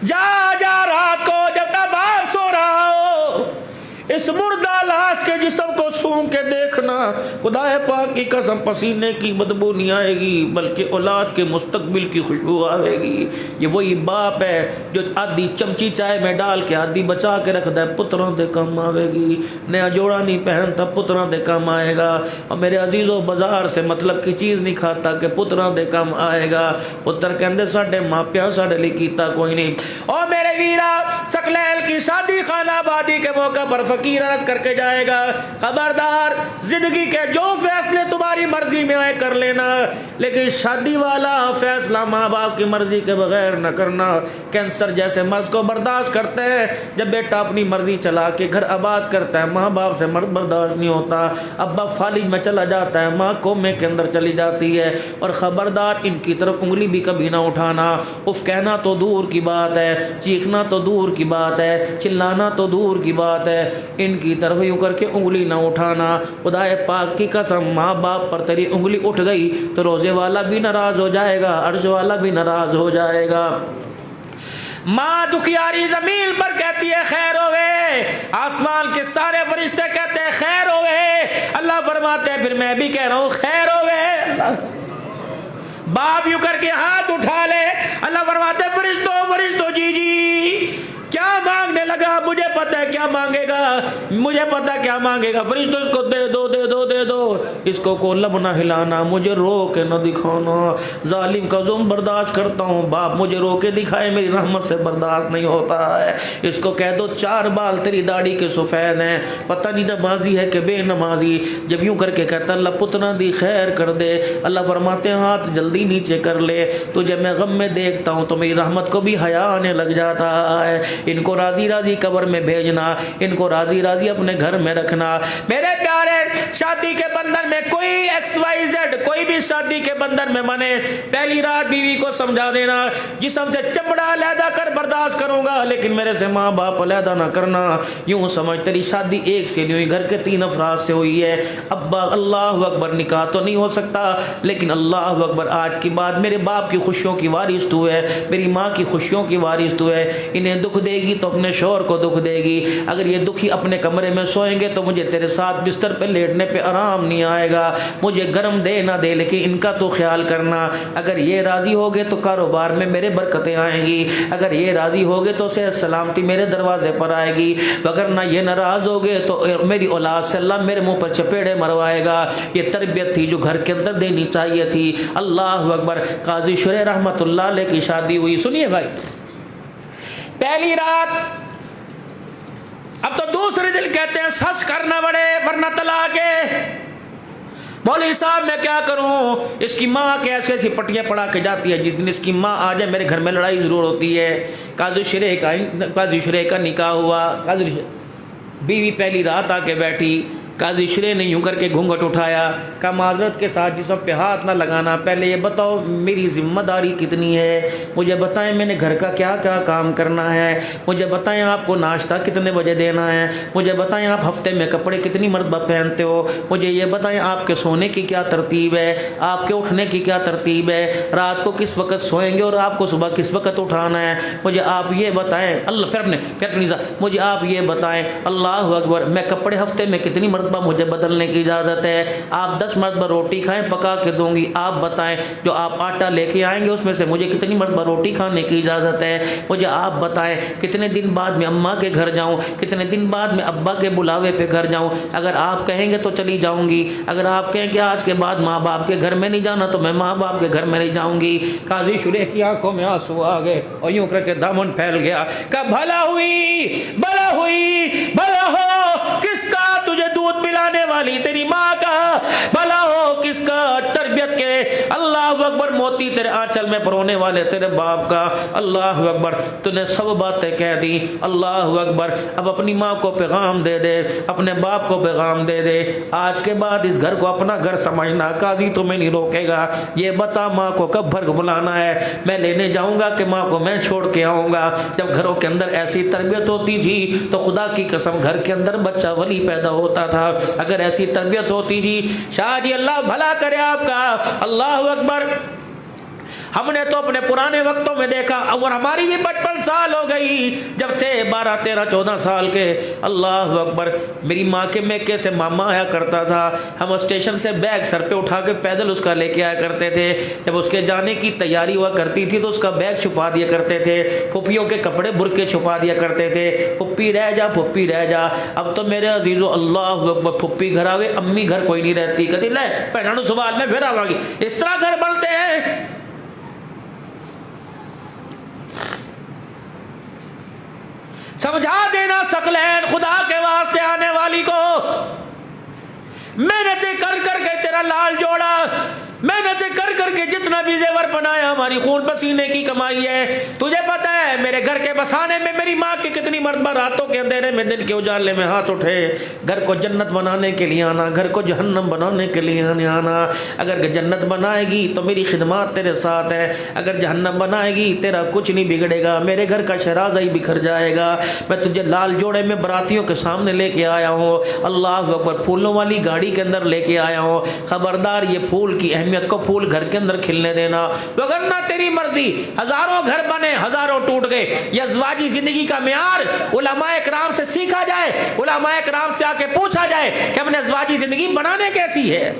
جا جا رات کو جب تک باپ سو رہا ہو اس مردہ لاش کے جسم کو سونگ کے دیکھنا، خدا پاک کی قسم پسینے کی بدبو نہیں آئے گی بلکہ اولاد کے مستقبل کی خوشبو آئے گی۔ یہ وہی باپ ہے جو آدھی چمچی چائے میں ڈال کے آدھی بچا کے رکھ دے، پتروں دے کام آئے گی۔ نیا جوڑا نہیں پہنتا، پتروں دے کام آئے گا۔ اور میرے عزیزوں، بازار سے مطلب کی چیز نہیں کھاتا کہ پتروں دے کام آئے گا۔ پتر کہندے ساڈے ماپیاں ساڈے لیے کیتا کوئی نہیں۔ اور میرے ویرا، چکلیل کی شادی خانہ آبادی کے موقع پر فقیر عرض کر کے جائے گا، خبردار زندگی کے جو فیصلے تمہاری مرضی میں آئے کر لینا، لیکن شادی والا فیصلہ ماں باپ کی مرضی کے بغیر نہ کرنا۔ کینسر جیسے مرض کو برداشت کرتے ہیں جب بیٹا اپنی مرضی چلا کے گھر آباد کرتا ہے، ماں باپ سے مرض برداشت نہیں ہوتا۔ ابا فالج میں چلا جاتا ہے، ماں کومے کے اندر چلی جاتی ہے۔ اور خبردار ان کی طرف انگلی بھی کبھی نہ اٹھانا۔ اف کہنا تو دور کی بات ہے، چیخنا تو دور کی بات ہے، چلانا تو دور کی بات ہے، ان کی طرف یوں کر کے انگلی نہ اٹھانا۔ خدا پاک کی قسم، ماں باپ پر تیری انگلی اٹھ گئی تو روزے والا بھی ناراض ہو جائے گا، عرش والا بھی ناراض ہو جائے گا۔ ماں دکھیاری زمین پر کہتی ہے خیر ہوئے، آسمان کے سارے فرشتے کہتے ہیں خیر ہوئے، اللہ فرماتے ہیں پھر میں بھی کہہ رہا ہوں خیر ہوئے۔ باپ یوں کر کے ہاتھ اٹھا لے، اللہ فرماتے ہیں فرشتوں جی جی کیا مانگنے لگا، مجھے پتہ ہے کیا مانگے گا، مجھے پتہ کیا مانگے گا۔ فرشتوں اس کو دے دو دے دو دے دو، اس کو لب نہ ہلانا، مجھے رو کے نہ دکھانا، ظالم کا ظلم برداشت کرتا ہوں، باپ مجھے رو کے دکھائے میری رحمت سے برداشت نہیں ہوتا ہے۔ اس کو کہہ دو 4 بال تیری داڑھی کے سفید ہیں، پتہ نہیں نمازی ہے کہ بے نمازی۔ جب یوں کر کے کہتا اللہ پتنا دی خیر کر دے، اللہ فرماتے ہیں ہاتھ جلدی نیچے کر لے، تجھے میں غم میں دیکھتا ہوں تو میری رحمت کو بھی حیا آنے لگ جاتا ہے۔ ان کو راضی راضی قبر میں بھیجنا، ان کو راضی راضی اپنے گھر میں رکھنا۔ میرے پیارے، شادی کے بندھن میں کوئی ایکس وائی زیڈ، کوئی بھی شادی کے بندھن میں بنے، پہلی رات بیوی کو سمجھا دینا جسم سے چمڑا علیحدہ کر برداشت کروں گا لیکن میرے سے ماں باپ علیحدہ نہ کرنا۔ یوں سمجھ تیری شادی ایک سے نہیں ہوئی، گھر کے 3 افراد سے ہوئی ہے۔ ابا اللہ اکبر، نکاح تو نہیں ہو سکتا لیکن اللہ اکبر آج کی بات میرے باپ کی خوشیوں کی وارث تو ہے، میری ماں کی خوشیوں کی وارث تو ہے۔ انہیں دکھ دے گی تو اپنے شوہر کو دکھ دے گی، اگر یہ دکھی اپنے کمرے میں سوئیں گے تو مجھے تیرے ساتھ بستر پہ لیٹنے پہ آرام نہیں آئے گا، مجھے گرم دے نہ دے لیکن ان کا تو خیال کرنا۔ اگر یہ راضی ہوگے تو کاروبار میں میرے برکتیں آئیں گی، اگر یہ راضی ہوگے تو صحت سلامتی میرے دروازے پر آئے گی، وگرنہ یہ ناراض ہوگے تو میری اولاد سے اللہ میرے منہ پر چپیڑے مروائے گا۔ یہ تربیت تھی جو گھر کے اندر دینی چاہیے تھی۔ اللہ اکبر۔ قاضی شریح رحمت اللہ علیہ کی شادی ہوئی، سنیے بھائی، پہلی رات، اب تو دوسرے دن کہتے ہیں سچ کرنا پڑے ورنہ طلاق ہے۔ مولوی صاحب میں کیا کروں، اس کی ماں کے ایسی ایسی پٹیاں پڑھا کے جاتی ہے، جس دن اس کی ماں آ جائے میرے گھر میں لڑائی ضرور ہوتی ہے۔ قاضی شریح کا نکاح ہوا، قاضی بیوی پہلی رات آ کے بیٹھی، قاضی شریح نے یوں کر کے گھونگھٹ اٹھایا، کہا معذرت کے ساتھ جسم پہ ہاتھ نہ لگانا، پہلے یہ بتاؤ میری ذمہ داری کتنی ہے، مجھے بتائیں میں نے گھر کا کیا کیا کام کرنا ہے، مجھے بتائیں آپ کو ناشتہ کتنے بجے دینا ہے، مجھے بتائیں آپ ہفتے میں کپڑے کتنی مرتبہ پہنتے ہو، مجھے یہ بتائیں آپ کے سونے کی کیا ترتیب ہے، آپ کے اٹھنے کی کیا ترتیب ہے، رات کو کس وقت سوئیں گے اور آپ کو صبح کس وقت اٹھانا ہے، مجھے آپ یہ بتائیں۔ اللہ پھر مجھے آپ یہ بتائیں، اللہ اکبر، میں کپڑے ہفتے میں کتنی مرتبہ مجھے بدلنے کی اجازت ہے، آپ 10 مرتبہ روٹی کھائیں پکا کے دوں گی، آپ بتائیں جو آپ آٹا لے کے آئیں گے اس میں سے مجھے کتنی مرتبہ روٹی کھانے کی اجازت ہے، مجھے آپ بتائیں کتنے دن بعد میں اماں کے گھر جاؤں، کتنے دن بعد میں ابا کے بلاوے پہ گھر جاؤں، اگر آپ کہیں گے تو چلی جاؤں گی، اگر آپ کہیں کہ آج کے بعد ماں باپ کے گھر میں نہیں جانا تو میں ماں باپ کے گھر میں نہیں جاؤں گی۔ قاضی شریح کی آنکھوں میں آنسو آ گئے اور یوں کر کے دامن پھیل گیا، کہ بھلا ہوئی بھلا ہوئی بھلا ہو کس کا تجھے دودھ پلانے والی تیری ماں کا، بھلا ہو کس کا تربیت کے اللہ اکبر موتی تیرے آنچل میں پرونے والے تیرے باپ کا۔ اللہ اکبر، تو نے سب باتیں کہہ دی۔ اللہ اکبر، اب اپنی ماں کو پیغام دے دے، اپنے باپ کو پیغام دے دے، آج کے بعد اس گھر کو اپنا گھر سمجھنا، قاضی تمہیں نہیں روکے گا، یہ بتا ماں کو کب گھر بلانا ہے، میں لینے جاؤں گا کہ ماں کو میں چھوڑ کے آؤں گا۔ جب گھروں کے اندر ایسی تربیت ہوتی تھی تو خدا کی قسم گھر کے اندر بچہ ولی پیدا ہوتا تھا، اگر ایسی تربیت ہوتی تھی۔ شاہ جی اللہ بھلا کرے آپ کا، اللہ اکبر۔ ہم نے تو اپنے پرانے وقتوں میں دیکھا، اور ہماری بھی 55 سال ہو گئی جب تھے 12 13 14 سال کے، اللہ اکبر، میری ماں کے میکے سے ماما آیا کرتا تھا، ہم اسٹیشن سے بیگ سر پہ اٹھا کے پیدل اس کا لے کے آیا کرتے تھے، جب اس کے جانے کی تیاری ہوا کرتی تھی تو اس کا بیگ چھپا دیا کرتے تھے، پھپھیوں کے کپڑے برقے چھپا دیا کرتے تھے، پھپھی رہ جا پھپھی رہ جا۔ اب تو میرے عزیزو اللہ اکبر، پھپھی گھر آوے امی گھر کوئی نہیں رہتی، کہتی لے پہنانو سوال میں پھر آواں گی، اس طرح گھر بنتے ہیں۔ سمجھا دینا ثقلین خدا کے واسطے آنے والی کو، محنتیں کر کر کے تیرا لال جوڑا، محنتیں کر کر کے جتنا بھی زیور بنایا ہماری خون پسینے کی کمائی ہے۔ تجھے پتہ ہے میرے گھر کے بسانے میں میری ماں کی کتنی مرتبہ راتوں کے اندھیرے میں دن کے اجالے میں ہاتھ اٹھے، گھر کو جنت بنانے کے لیے آنا، گھر کو جہنم بنانے کے لیے آنا۔ اگر جنت بنائے گی تو میری خدمات تیرے ساتھ ہے، اگر جہنم بنائے گی تیرا کچھ نہیں بگڑے گا، میرے گھر کا شرازہ ہی بکھر جائے گا۔ میں تجھے لال جوڑے میں براتیوں کے سامنے لے کے آیا ہوں، اللہ اکبر، پھولوں والی گاڑی کے اندر لے کے آیا ہوں، خبردار یہ پھول کی اہمیت کو، پھول گھر کے اندر کھلنے دینا، وگرنہ تیری مرضی، ہزاروں گھر بنے ہزاروں ٹوٹ گئے۔ یہ ازواجی زندگی کا معیار علماء کرام سے سیکھا جائے، علماء کرام سے آ کے پوچھا جائے کہ ہم نے ازواجی زندگی بنانے کیسی ہے۔